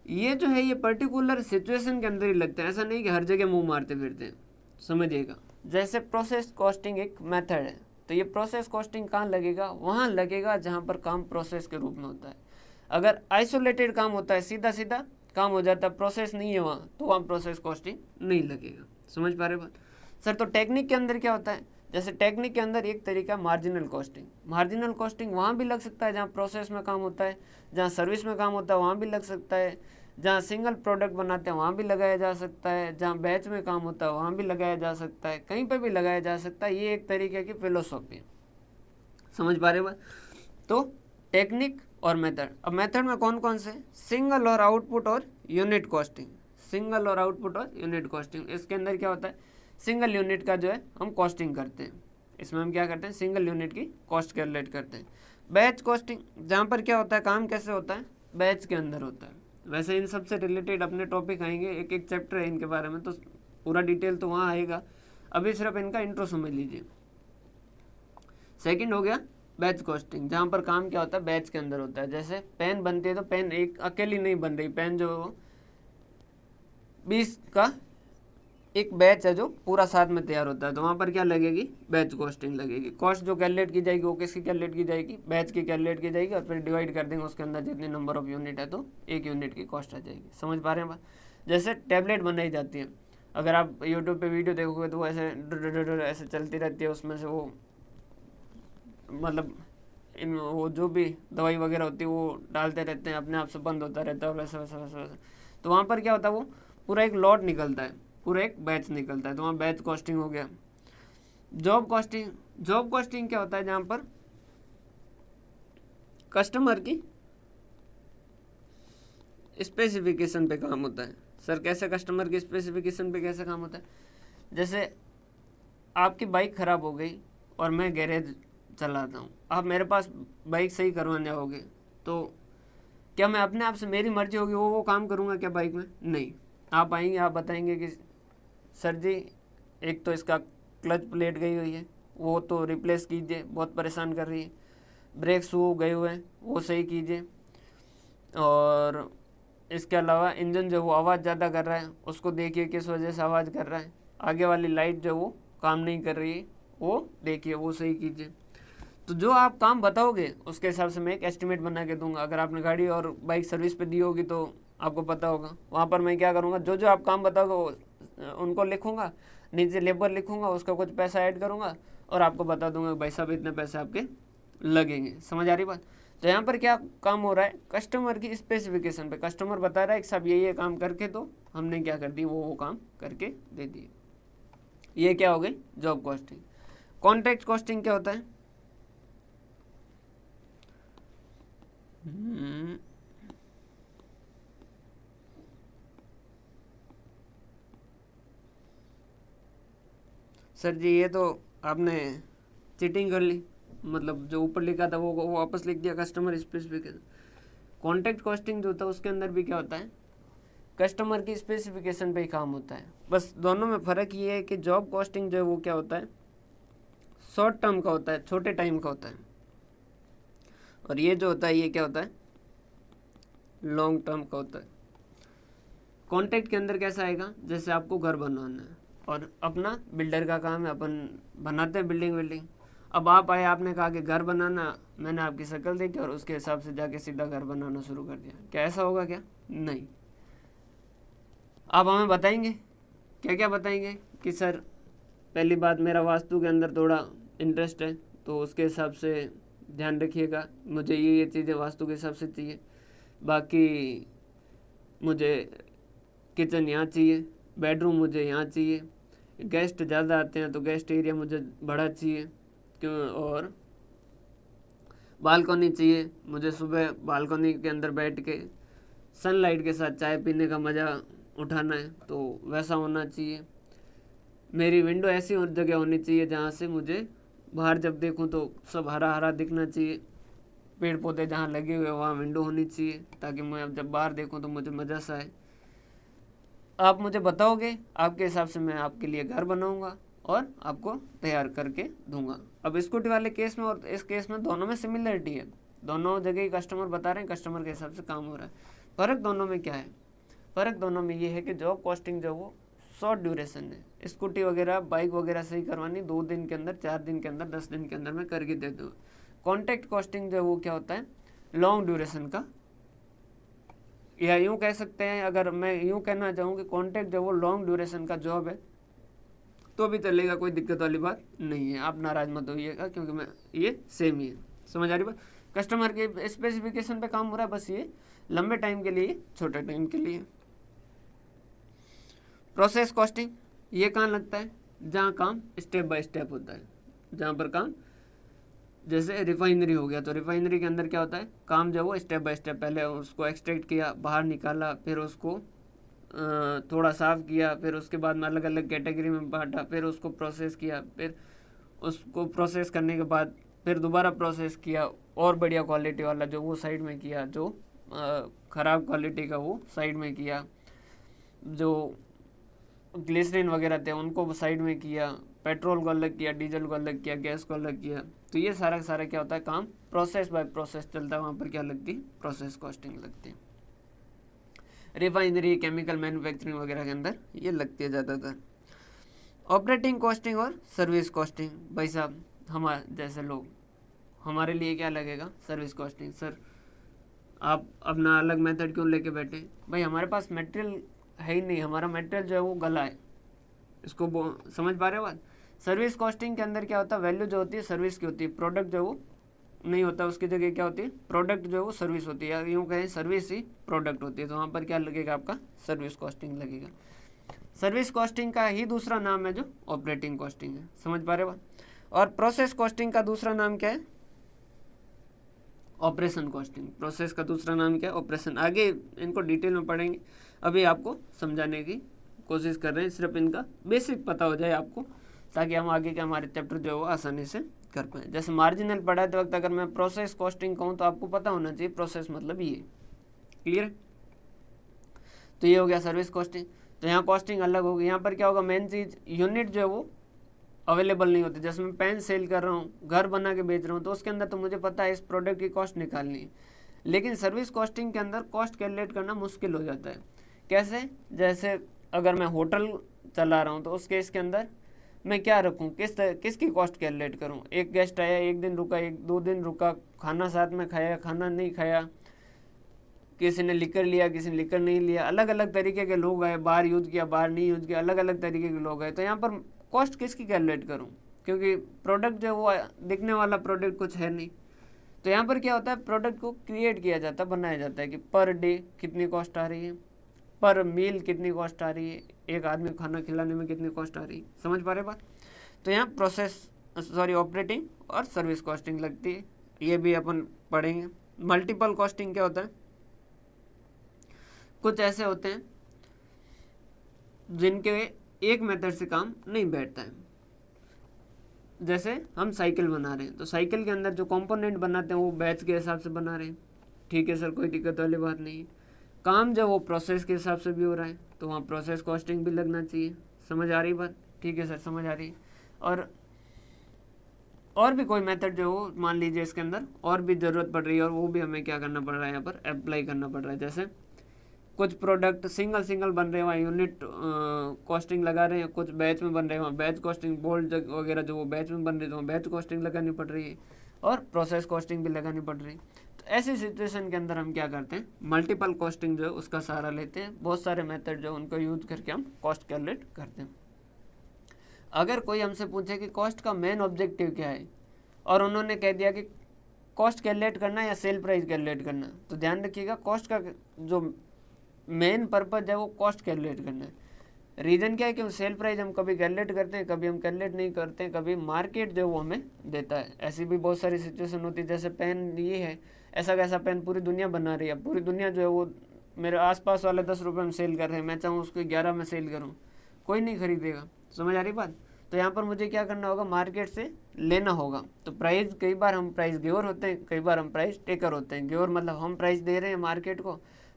ये जो है ये पर्टिकुलर सिचुएशन के अंदर ही लगते हैं, ऐसा नहीं कि हर जगह मुंह मारते फिरते हैं, समझिएगा। जैसे प्रोसेस कॉस्टिंग एक मेथड है, तो ये प्रोसेस कॉस्टिंग कहाँ लगेगा? वहाँ लगेगा जहाँ पर काम प्रोसेस के रूप में होता है। अगर आइसोलेटेड काम होता है, सीधा सीधा काम हो जाता है, प्रोसेस नहीं है वहाँ, तो वहाँ प्रोसेस कॉस्टिंग नहीं लगेगा। समझ पा रहे बात? सर तो टेक्निक के अंदर क्या होता है? जैसे टेक्निक के अंदर एक तरीका मार्जिनल कॉस्टिंग। मार्जिनल कॉस्टिंग वहाँ भी लग सकता है जहाँ प्रोसेस में काम होता है, जहाँ सर्विस में काम होता है वहाँ भी लग सकता है, जहाँ सिंगल प्रोडक्ट बनाते हैं वहाँ भी लगाया जा सकता है, जहाँ बैच में काम होता है वहाँ भी लगाया जा सकता है, कहीं पर भी लगाया जा सकता है। ये एक तरीके की फिलोसॉफी है। समझ पा रहे बात? तो टेक्निक और मेथड। अब मेथड में कौन कौन से? सिंगल और आउटपुट और यूनिट कॉस्टिंग। सिंगल और आउटपुट और यूनिट कॉस्टिंग, इसके अंदर क्या होता है? सिंगल यूनिट का जो है हम कॉस्टिंग करते हैं। इसमें हम क्या करते हैं? सिंगल यूनिट की कॉस्ट कैलकुलेट करते हैं। बैच कॉस्टिंग, जहाँ पर क्या होता है? काम कैसे होता है? बैच के अंदर होता है। वैसे इन सबसे रिलेटेड अपने टॉपिक आएंगे, एक एक चैप्टर है इनके बारे में, तो पूरा डिटेल तो वहाँ आएगा। अभी सिर्फ इनका इंट्रो समझ लीजिए। सेकंड हो गया बैच कॉस्टिंग, जहाँ पर काम क्या होता है? बैच के अंदर होता है। जैसे पेन बनती है तो पेन एक अकेली नहीं बन रही, पेन जो 20 का एक बैच है जो पूरा साथ में तैयार होता है, तो वहाँ पर क्या लगेगी? बैच कॉस्टिंग लगेगी। कॉस्ट जो कैलकुलेट की जाएगी वो किसकी कैलकुलेट की जाएगी? बैच की कैलकुलेट की जाएगी, और फिर डिवाइड कर देंगे उसके अंदर जितने नंबर ऑफ यूनिट है, तो एक यूनिट की कॉस्ट आ जाएगी। समझ पा रहे हैं बात? जैसे टैबलेट बनाई जाती है, अगर आप यूट्यूब पे वीडियो देखोगे तो वो ऐसे ऐसे चलती रहती है, उसमें से वो मतलब वो जो भी दवाई वगैरह होती है वो डालते रहते हैं, अपने आप से बंद होता रहता है, वैसा वैसा वैसा वैसा। तो वहाँ पर क्या होता है? वो पूरा एक लॉट निकलता है, पूरा एक बैच निकलता है, तो वहाँ बैच कॉस्टिंग हो गया। जॉब कॉस्टिंग, जॉब कॉस्टिंग क्या होता है? जहाँ पर कस्टमर की स्पेसिफिकेशन पे काम होता है। सर कैसे? कस्टमर की स्पेसिफिकेशन पे कैसे काम होता है? जैसे आपकी बाइक ख़राब हो गई और मैं गैरेज चलाता हूँ, आप मेरे पास बाइक सही करवाने आओगे, तो क्या मैं अपने आप से, मेरी मर्जी होगी वो काम करूँगा क्या बाइक में? नहीं। आप आएंगे, आप बताएंगे कि सर जी एक तो इसका क्लच प्लेट गई हुई है, वो तो रिप्लेस कीजिए, बहुत परेशान कर रही है, ब्रेक शू गए हुए हैं वो सही कीजिए, और इसके अलावा इंजन जो वो आवाज़ ज़्यादा कर रहा है उसको देखिए किस वजह से आवाज़ कर रहा है, आगे वाली लाइट जो वो काम नहीं कर रही है वो देखिए, वो सही कीजिए। तो जो आप काम बताओगे उसके हिसाब से मैं एक एस्टिमेट बना के दूंगा। अगर आपने गाड़ी और बाइक सर्विस पे दी होगी तो आपको पता होगा, वहाँ पर मैं क्या करूँगा? जो जो आप काम बताओगे उनको लिखूँगा, नीचे लेबर लिखूँगा, उसका कुछ पैसा ऐड करूँगा और आपको बता दूंगा भाई साहब इतने पैसे आपके लगेंगे। समझ आ रही बात? तो यहाँ पर क्या काम हो रहा है? कस्टमर की स्पेसिफिकेशन पे कस्टमर बता रहा है कि साहब ये काम करके, तो हमने क्या कर दी? वो काम करके दे दिए। ये क्या हो गई? Job costing. कॉन्ट्रैक्ट कॉस्टिंग क्या होता है? सर जी ये तो आपने चीटिंग कर ली, मतलब जो ऊपर लिखा था वो वापस लिख दिया कस्टमर स्पेसिफिकेशन। कॉन्ट्रैक्ट कॉस्टिंग जो होता है उसके अंदर भी क्या होता है? कस्टमर की स्पेसिफिकेशन पे ही काम होता है। बस दोनों में फ़र्क ये है कि जॉब कॉस्टिंग जो है वो क्या होता है? शॉर्ट टर्म का होता है, छोटे टाइम का होता है, और ये जो होता है ये क्या होता है? लॉन्ग टर्म का होता है। कॉन्ट्रैक्ट के अंदर कैसा आएगा? जैसे आपको घर बनवाना है और अपना बिल्डर का काम है, अपन बनाते हैं बिल्डिंग। अब आप आए, आपने कहा कि घर बनाना, मैंने आपकी शक्ल देखी और उसके हिसाब से जाके सीधा घर बनाना शुरू कर दिया, क्या ऐसा होगा क्या? नहीं। आप हमें बताएंगे, क्या क्या बताएंगे कि सर पहली बात मेरा वास्तु के अंदर थोड़ा इंटरेस्ट है, तो उसके हिसाब से ध्यान रखिएगा, मुझे ये चीज़ें वास्तु के हिसाब से चाहिए, बाकी मुझे किचन यहाँ चाहिए, बेडरूम मुझे यहाँ चाहिए, गेस्ट ज़्यादा आते हैं तो गेस्ट एरिया मुझे बड़ा चाहिए, क्यों, और बालकनी चाहिए, मुझे सुबह बालकनी के अंदर बैठ के सनलाइट के साथ चाय पीने का मज़ा उठाना है, तो वैसा होना चाहिए। मेरी विंडो ऐसी जगह होनी चाहिए जहाँ से मुझे बाहर जब देखूँ तो सब हरा हरा दिखना चाहिए, पेड़ पौधे जहाँ लगे हुए वहाँ विंडो होनी चाहिए, ताकि मैं अब जब बाहर देखूँ तो मुझे मज़ा सा आए। आप मुझे बताओगे, आपके हिसाब से मैं आपके लिए घर बनाऊंगा और आपको तैयार करके दूंगा। अब स्कूटी वाले केस में और इस केस में दोनों में सिमिलरिटी है, दोनों जगह ही कस्टमर बता रहे हैं, कस्टमर के हिसाब से काम हो रहा है। फ़र्क दोनों में क्या है? फ़र्क दोनों में ये है कि जॉब कॉस्टिंग जो वो शॉर्ट ड्यूरेशन है, स्कूटी वगैरह बाइक वगैरह सही करवानी 2 दिन के अंदर, 4 दिन के अंदर, 10 दिन के अंदर मैं करके दे दूँ। कॉन्ट्रैक्ट कॉस्टिंग जो वो क्या होता है, लॉन्ग ड्यूरेशन का, या यूँ कह सकते हैं, अगर मैं यूँ कहना चाहूँ कि कॉन्ट्रैक्ट जो वो लॉन्ग ड्यूरेशन का जॉब है तो भी चलेगा, कोई दिक्कत वाली बात नहीं है, आप नाराज मत होइएगा, क्योंकि मैं ये सेम ही है। समझ आ रही बात? कस्टमर के स्पेसिफिकेशन पे काम हो रहा है, बस ये लंबे टाइम के लिए, छोटे टाइम के लिए। प्रोसेस कॉस्टिंग ये कहाँ लगता है? जहाँ काम स्टेप बाय स्टेप होता है, जहाँ पर काम, जैसे रिफाइनरी हो गया, तो रिफाइनरी के अंदर क्या होता है, काम जो वो स्टेप बाय स्टेप, पहले उसको एक्सट्रैक्ट किया, बाहर निकाला, फिर उसको थोड़ा साफ़ किया, फिर उसके बाद में अलग अलग कैटेगरी में बांटा, फिर उसको प्रोसेस किया, फिर उसको प्रोसेस करने के बाद फिर दोबारा प्रोसेस किया, और बढ़िया क्वालिटी वाला जो वो साइड में किया, जो ख़राब क्वालिटी का वो साइड में किया, जो ग्लिसरीन वगैरह थे उनको साइड में किया, पेट्रोल को अलग किया, डीजल को अलग किया, गैस को अलग किया। तो ये सारा सारा क्या होता है, काम प्रोसेस बाय प्रोसेस चलता है, वहाँ पर क्या लगती है, प्रोसेस कॉस्टिंग लगती है। रिफाइनरी, केमिकल मैन्युफैक्चरिंग वगैरह के अंदर ये लगती है ज़्यादातर। ऑपरेटिंग कॉस्टिंग और सर्विस कॉस्टिंग, भाई साहब हमारे जैसे लोग, हमारे लिए क्या लगेगा, सर्विस कॉस्टिंग। सर आप अपना अलग मेथड क्यों लेके बैठे? भाई हमारे पास मटेरियल है ही नहीं, हमारा मटेरियल जो है वो गला है, इसको समझ पा रहे हो बात? सर्विस कॉस्टिंग के अंदर क्या होता है, वैल्यू जो होती है सर्विस की होती है, प्रोडक्ट जो वो नहीं होता, उसकी जगह क्या होती है, प्रोडक्ट जो है वो सर्विस होती है, या यूँ कहें सर्विस ही प्रोडक्ट होती है, तो वहाँ पर क्या लगेगा, आपका सर्विस कॉस्टिंग लगेगा। सर्विस कॉस्टिंग का ही दूसरा नाम है जो ऑपरेटिंग कॉस्टिंग है, समझ पा रहे हो? और प्रोसेस कॉस्टिंग का दूसरा नाम क्या है, ऑपरेशन कॉस्टिंग। प्रोसेस का दूसरा नाम क्या है, ऑपरेशन। आगे इनको डिटेल में पढ़ेंगे, अभी आपको समझाने की कोशिश कर रहे हैं, सिर्फ इनका बेसिक पता हो जाए आपको, ताकि हम आगे के हमारे चैप्टर जो है वो आसानी से कर पाएँ। जैसे मार्जिनल पढ़ाते वक्त अगर मैं प्रोसेस कॉस्टिंग कहूँ तो आपको पता होना चाहिए प्रोसेस मतलब ये, क्लियर है? तो ये हो गया सर्विस कॉस्टिंग। तो यहाँ कॉस्टिंग अलग होगी, यहाँ पर क्या होगा, मेन चीज़ यूनिट जो है वो अवेलेबल नहीं होती। जैसे मैं पेन सेल कर रहा हूँ, घर बना के बेच रहा हूँ, तो उसके अंदर तो मुझे पता है इस प्रोडक्ट की कॉस्ट निकालनी है, लेकिन सर्विस कॉस्टिंग के अंदर कॉस्ट कैलकुलेट करना मुश्किल हो जाता है। कैसे? जैसे अगर मैं होटल चला रहा हूँ तो उस केस के अंदर मैं क्या रखूँ, किसकी कॉस्ट कैलकुलेट करूँ? एक गेस्ट आया, 1 दिन रुका, 1-2 दिन रुका, खाना साथ में खाया, खाना नहीं खाया, किसी ने लिकर लिया, किसी ने लिकर नहीं लिया, अलग अलग तरीके के लोग आए, बाहर यूज़ किया, बाहर नहीं यूज़ किया, अलग अलग तरीके के लोग आए, तो यहाँ पर कॉस्ट किसकी कैलकुलेट करूँ? क्योंकि प्रोडक्ट जो वो दिखने वाला प्रोडक्ट कुछ है नहीं। तो यहाँ पर क्या होता है, प्रोडक्ट को क्रिएट किया जाता है, बनाया जाता है कि पर डे कितनी कॉस्ट आ रही है, पर मील कितनी कॉस्ट आ रही है, एक आदमी को खाना खिलाने में कितनी कॉस्ट आ रही है। समझ पा रहे बात? तो यहाँ ऑपरेटिंग और सर्विस कॉस्टिंग लगती है, ये भी अपन पढ़ेंगे। मल्टीपल कॉस्टिंग क्या होता है, कुछ ऐसे होते हैं जिनके एक मेथड से काम नहीं बैठता है। जैसे हम साइकिल बना रहे हैं, तो साइकिल के अंदर जो कंपोनेंट बनाते हैं वो बैच के हिसाब से बना रहे हैं, ठीक है सर, कोई दिक्कत वाली बात नहीं है। काम जब वो प्रोसेस के हिसाब से भी हो रहा है तो वहाँ प्रोसेस कॉस्टिंग भी लगना चाहिए। समझ आ रही बात? ठीक है सर, समझ आ रही है। और भी कोई मेथड जो हो, मान लीजिए इसके अंदर और भी ज़रूरत पड़ रही है, और वो भी हमें क्या करना पड़ रहा है, यहाँ पर अप्लाई करना पड़ रहा है। जैसे कुछ प्रोडक्ट सिंगल सिंगल बन रहे हैं वहाँ यूनिट कॉस्टिंग लगा रहे हैं, कुछ बैच में बन रहे हैं वहाँ बैच कॉस्टिंग, बोल्ड वगैरह जो वो बैच में बन रहे थे वहाँ बैच कॉस्टिंग लगानी पड़ रही है और प्रोसेस कॉस्टिंग भी लगानी पड़ रही है। तो ऐसी सिचुएशन के अंदर हम क्या करते हैं, मल्टीपल कॉस्टिंग जो है उसका सहारा लेते हैं, बहुत सारे मेथड जो उनको यूज करके हम कॉस्ट कैलकुलेट करते हैं। अगर कोई हमसे पूछे कि कॉस्ट का मेन ऑब्जेक्टिव क्या है और उन्होंने कह दिया कि कॉस्ट कैलकुलेट करना या सेल प्राइस कैलकुलेट करना, तो ध्यान रखिएगा कॉस्ट का जो मेन पर्पज है वो कॉस्ट कैलकुलेट करना है। रीज़न क्या है कि सेल प्राइस हम कभी कैलकुलेट करते हैं, कभी हम कैलकुलेट नहीं करते हैं, कभी मार्केट जो वो हमें देता है। ऐसी भी बहुत सारी सिचुएशन होती है, जैसे पेन ये है, ऐसा कैसा पेन पूरी दुनिया बना रही है, पूरी दुनिया जो है वो मेरे आसपास वाले 10 रुपये में सेल कर रहे हैं, मैं चाहूँ उसको 11 में सेल करूँ, कोई नहीं खरीदेगा। समझ आ रही बात? तो यहाँ पर मुझे क्या करना होगा, मार्केट से लेना होगा। तो प्राइस, कई बार हम प्राइस गिवर होते हैं, कई बार हम प्राइस टेकर होते हैं। गिवर मतलब हम प्राइस दे रहे हैं मार्केट को,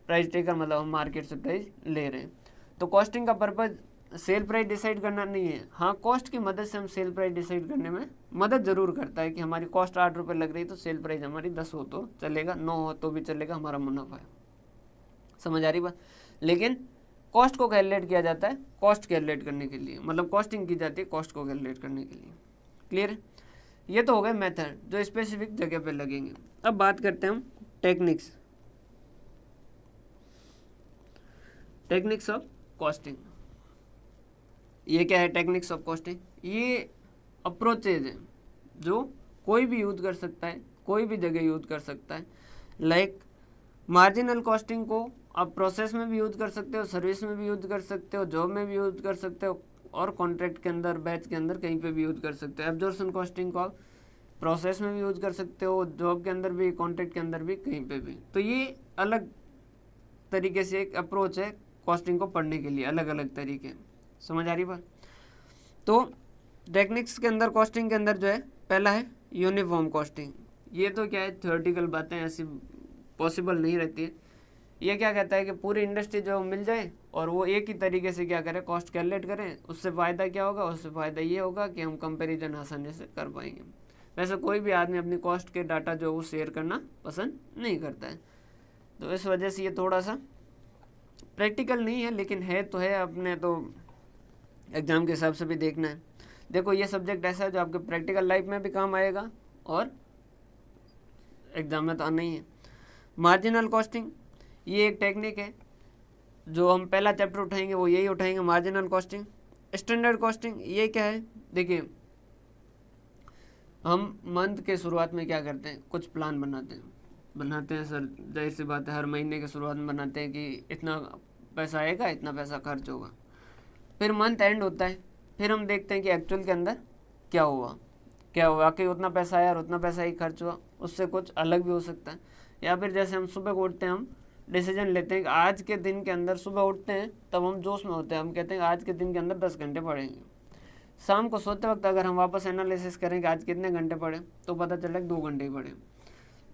प्राइस टेकर मतलब हम मार्केट से प्राइस ले रहे हैं। तो कॉस्टिंग का पर्पज सेल प्राइस डिसाइड करना नहीं है। हाँ, कॉस्ट की मदद से हम सेल प्राइस डिसाइड करने में मदद ज़रूर करता है कि हमारी कॉस्ट 8 रुपये लग रही है तो सेल प्राइस हमारी 10 हो तो चलेगा, 9 हो तो भी चलेगा, हमारा मुनाफा है। समझ आ रही बात? लेकिन कॉस्ट को कैलकुलेट किया जाता है कॉस्ट कैलकुलेट करने के लिए, मतलब कॉस्टिंग की जाती है कॉस्ट को कैलकुलेट करने के लिए। क्लियर है? ये तो हो गए मेथड जो स्पेसिफिक जगह पे लगेंगे। अब बात करते हैं हम टेक्निक्स, टेक्निक्स ऑफ कॉस्टिंग। ये क्या है टेक्निक्स ऑफ कॉस्टिंग? ये अप्रोचेज है जो कोई भी यूज कर सकता है, कोई भी जगह यूज कर सकता है। लाइक मार्जिनल कॉस्टिंग को आप प्रोसेस में भी यूज कर सकते हो, सर्विस में भी यूज कर सकते हो, जॉब में भी यूज कर सकते हो, और कॉन्ट्रैक्ट के अंदर, बैच के अंदर, कहीं पे भी यूज कर सकते हो। एब्जॉर्प्शन कॉस्टिंग को आप प्रोसेस में भी यूज कर सकते हो, जॉब के अंदर भी, कॉन्ट्रैक्ट के अंदर भी, कहीं पे भी। तो ये अलग तरीके से एक अप्रोच है कॉस्टिंग को पढ़ने के लिए, अलग अलग तरीके। समझ आ रही बात? तो टेक्निक्स के अंदर, कॉस्टिंग के अंदर जो है, पहला है यूनिफॉर्म कॉस्टिंग। ये तो क्या है, थ्योरेटिकल बातें, ऐसी पॉसिबल नहीं रहती है। ये क्या कहता है कि पूरी इंडस्ट्री जो मिल जाए और वो एक ही तरीके से क्या करें, कॉस्ट कैलकुलेट करें। उससे फ़ायदा क्या होगा? उससे फ़ायदा ये होगा कि हम कंपैरिजन आसानी से कर पाएंगे। वैसे कोई भी आदमी अपनी कॉस्ट के डाटा जो वो शेयर करना पसंद नहीं करता है, तो इस वजह से ये थोड़ा सा प्रैक्टिकल नहीं है, लेकिन है तो है, अपने तो एग्ज़ाम के हिसाब से भी देखना है। देखो, ये सब्जेक्ट ऐसा है जो आपके प्रैक्टिकल लाइफ में भी काम आएगा और एग्ज़ाम में तो आना ही है। मार्जिनल कॉस्टिंग ये एक टेक्निक है, जो हम पहला चैप्टर उठाएंगे वो यही उठाएंगे, मार्जिनल कॉस्टिंग। स्टैंडर्ड कॉस्टिंग ये क्या है? देखिए, हम मंथ के शुरुआत में क्या करते हैं, कुछ प्लान बनाते हैं सर, जाहिर सी बात है, हर महीने के शुरुआत में बनाते हैं कि इतना पैसा आएगा, इतना पैसा खर्च होगा। फिर मंथ एंड होता है, फिर हम देखते हैं कि एक्चुअल के अंदर क्या हुआ कि उतना पैसा आया और उतना पैसा ही खर्च हुआ, उससे कुछ अलग भी हो सकता है। या फिर जैसे हम सुबह को उठते हैं, हम डिसीजन लेते हैं कि आज के दिन के अंदर, सुबह उठते हैं तब हम जोश में होते हैं, हम कहते हैं आज के दिन के अंदर 10 घंटे पढ़ेंगे। शाम को सोते वक्त अगर हम वापस एनालिसिस करें कि आज कितने घंटे पढ़े, तो पता चला 2 घंटे ही पढ़े।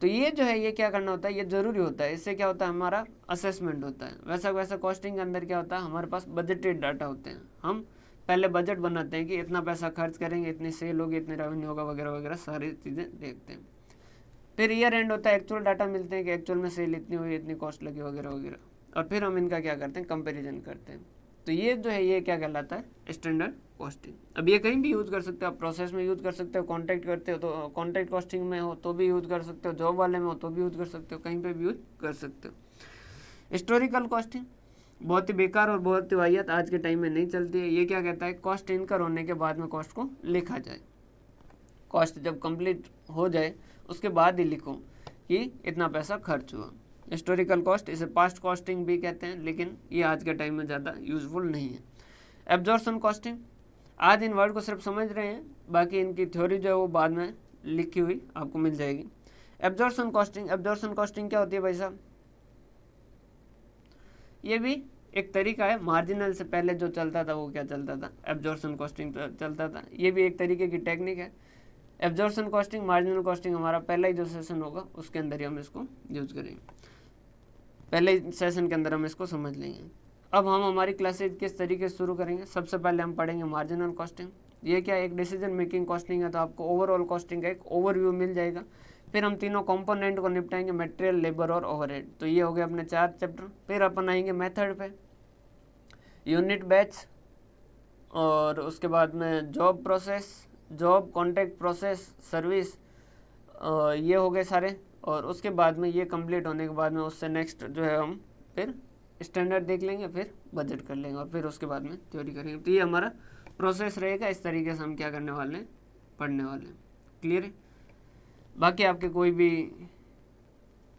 तो ये जो है, ये क्या करना होता है, ये ज़रूरी होता है। इससे क्या होता है, हमारा असेसमेंट होता है। वैसा कॉस्टिंग के अंदर क्या होता है, हमारे पास बजटेड डाटा होते हैं। हम पहले बजट बनाते हैं कि इतना पैसा खर्च करेंगे, इतनी सेल होगी, इतने रेवेन्यू होगा, वगैरह वगैरह सारी चीज़ें देखते हैं। फिर ईयर एंड होता है, एक्चुअल डाटा मिलते हैं कि एक्चुअल में सेल इतनी हुई, इतनी कॉस्ट लगी, वगैरह वगैरह, और फिर हम इनका क्या करते हैं, कंपैरिजन करते हैं। तो ये जो है, ये क्या कहलाता है, स्टैंडर्ड कॉस्टिंग। अब ये कहीं भी यूज़ कर सकते हो, आप प्रोसेस में यूज़ कर सकते हो, कॉन्ट्रैक्ट करते हो तो कॉन्ट्रैक्ट कॉस्टिंग में हो तो भी यूज़ कर सकते हो, जॉब वाले में हो तो भी यूज़ कर सकते हो, कहीं पे भी यूज़ कर सकते हो। हिस्टोरिकल कॉस्टिंग बहुत ही बेकार और बहुत ही वाहियात, आज के टाइम में नहीं चलती है। ये क्या कहता है, कॉस्ट इनकर होने के बाद में कॉस्ट को लिखा जाए। कॉस्ट जब कंप्लीट हो जाए उसके बाद ही लिखो कि इतना पैसा खर्च हुआ। हिस्टोरिकल कॉस्ट, इसे पास्ट कॉस्टिंग भी कहते हैं, लेकिन ये आज के टाइम में ज़्यादा यूजफुल नहीं है। एब्जॉर्प्शन कॉस्टिंग, आज इन वर्ड को सिर्फ समझ रहे हैं, बाकी इनकी थ्योरी जो है वो बाद में लिखी हुई आपको मिल जाएगी। एब्जॉर्प्शन कॉस्टिंग क्या होती है भाई साहब? ये भी एक तरीका है, मार्जिनल से पहले जो चलता था वो क्या चलता था, एब्जॉर्प्शन कॉस्टिंग चलता था। ये भी एक तरीके की टेक्निक है। एब्जॉर्प्शन कॉस्टिंग, मार्जिनल कॉस्टिंग हमारा पहला ही जो सेशन होगा उसके अंदर ही हम इसको यूज करेंगे, पहले सेशन के अंदर हम इसको समझ लेंगे। अब हम हमारी क्लासेज किस तरीके से शुरू करेंगे, सबसे पहले हम पढ़ेंगे मार्जिनल कॉस्टिंग। ये क्या, एक डिसीजन मेकिंग कॉस्टिंग है, तो आपको ओवरऑल कॉस्टिंग का एक ओवरव्यू मिल जाएगा। फिर हम तीनों कंपोनेंट को निपटाएंगे, मटेरियल, लेबर और ओवरहेड। तो ये हो गए अपने 4 चैप्टर। फिर अपन आएंगे मेथड पे, यूनिट, बैच, और उसके बाद में job process, job, contract process, service, ये हो गए सारे। और उसके बाद में ये कंप्लीट होने के बाद में उससे नेक्स्ट जो है हम फिर स्टैंडर्ड देख लेंगे, फिर बजट कर लेंगे और फिर उसके बाद में थ्योरी करेंगे। तो ये हमारा प्रोसेस रहेगा। इस तरीके से हम क्या करने वाले हैं, पढ़ने वाले हैं। क्लियर है? बाकी आपके कोई भी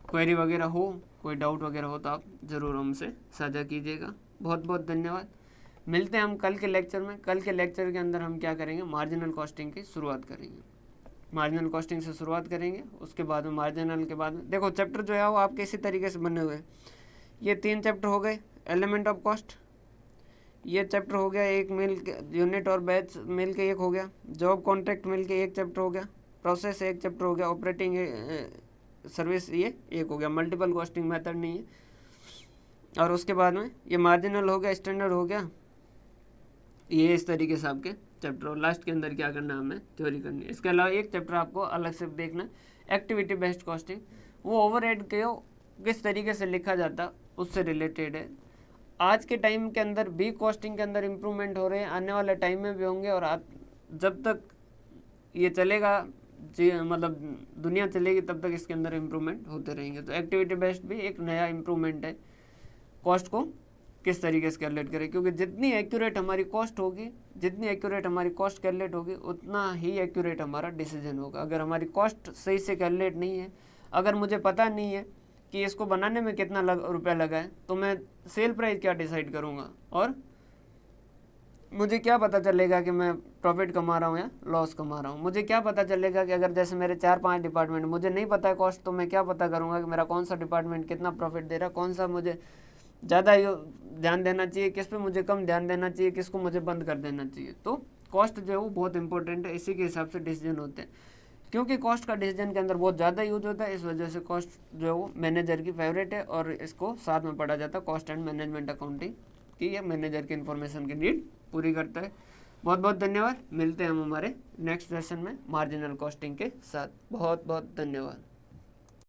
क्वेरी वगैरह हो, कोई डाउट वगैरह हो तो आप ज़रूर हमसे साझा कीजिएगा। बहुत बहुत धन्यवाद। मिलते हैं हम कल के लेक्चर में। कल के लेक्चर के अंदर हम क्या करेंगे, मार्जिनल कॉस्टिंग की शुरुआत करेंगे। मार्जिनल कॉस्टिंग से शुरुआत करेंगे, उसके बाद में मार्जिनल के बाद में देखो चैप्टर जो है वो आपके इसी तरीके से बने हुए हैं। ये 3 चैप्टर हो गए, एलिमेंट ऑफ कॉस्ट, ये चैप्टर हो गया एक, मिल के यूनिट और बैच मिल के एक हो गया, जॉब कॉन्ट्रैक्ट मिल के एक चैप्टर हो गया, प्रोसेस एक चैप्टर हो गया, ऑपरेटिंग सर्विस ये एक हो गया, मल्टीपल कॉस्टिंग मेथड नहीं है। और उसके बाद में ये मार्जिनल हो गया, स्टैंडर्ड हो गया। ये इस तरीके से आपके चैप्टर, और लास्ट के अंदर क्या करना है, हमें थ्योरी करनी है। इसके अलावा एक चैप्टर आपको अलग से देखना है, एक्टिविटी बेस्ड कॉस्टिंग। वो ओवरहेड को किस तरीके से लिखा जाता उससे रिलेटेड है। आज के टाइम के अंदर भी कॉस्टिंग के अंदर इम्प्रूवमेंट हो रहे हैं, आने वाले टाइम में भी होंगे। और जब तक ये चलेगा, मतलब दुनिया चलेगी, तब तक इसके अंदर इम्प्रूवमेंट होते रहेंगे। तो एक्टिविटी बेस्ड भी एक नया इम्प्रूवमेंट है, कॉस्ट को किस तरीके से कैलकुलेट करें। क्योंकि जितनी एक्यूरेट हमारी कॉस्ट होगी, जितनी एक्यूरेट हमारी कॉस्ट कैलकुलेट होगी, उतना ही एक्यूरेट हमारा डिसीजन होगा। अगर हमारी कॉस्ट सही से कैलकुलेट नहीं है, अगर मुझे पता नहीं है कि इसको बनाने में कितना रुपया लगा है, तो मैं सेल प्राइस क्या डिसाइड करूँगा, और मुझे क्या पता चलेगा कि मैं प्रॉफिट कमा रहा हूँ या लॉस कमा रहा हूँ। मुझे क्या पता चलेगा कि अगर जैसे मेरे 4-5 डिपार्टमेंट, मुझे नहीं पता है कॉस्ट, तो मैं क्या पता करूँगा कि मेरा कौन सा डिपार्टमेंट कितना प्रॉफिट दे रहा है, कौन सा मुझे ज़्यादा ध्यान देना चाहिए, किस पे मुझे कम ध्यान देना चाहिए, किसको मुझे बंद कर देना चाहिए। तो कॉस्ट जो है वो बहुत इंपॉर्टेंट है, इसी के हिसाब से डिसीजन होते हैं। क्योंकि कॉस्ट का डिसीजन के अंदर बहुत ज़्यादा यूज होता है, इस वजह से कॉस्ट जो है वो मैनेजर की फेवरेट है, और इसको साथ में पढ़ा जाता है कॉस्ट एंड मैनेजमेंट अकाउंटिंग की। यह मैनेजर की इन्फॉर्मेशन की नीड पूरी करता है। बहुत बहुत धन्यवाद। मिलते हैं हम हमारे नेक्स्ट सेशन में मार्जिनल कॉस्टिंग के साथ। बहुत बहुत धन्यवाद।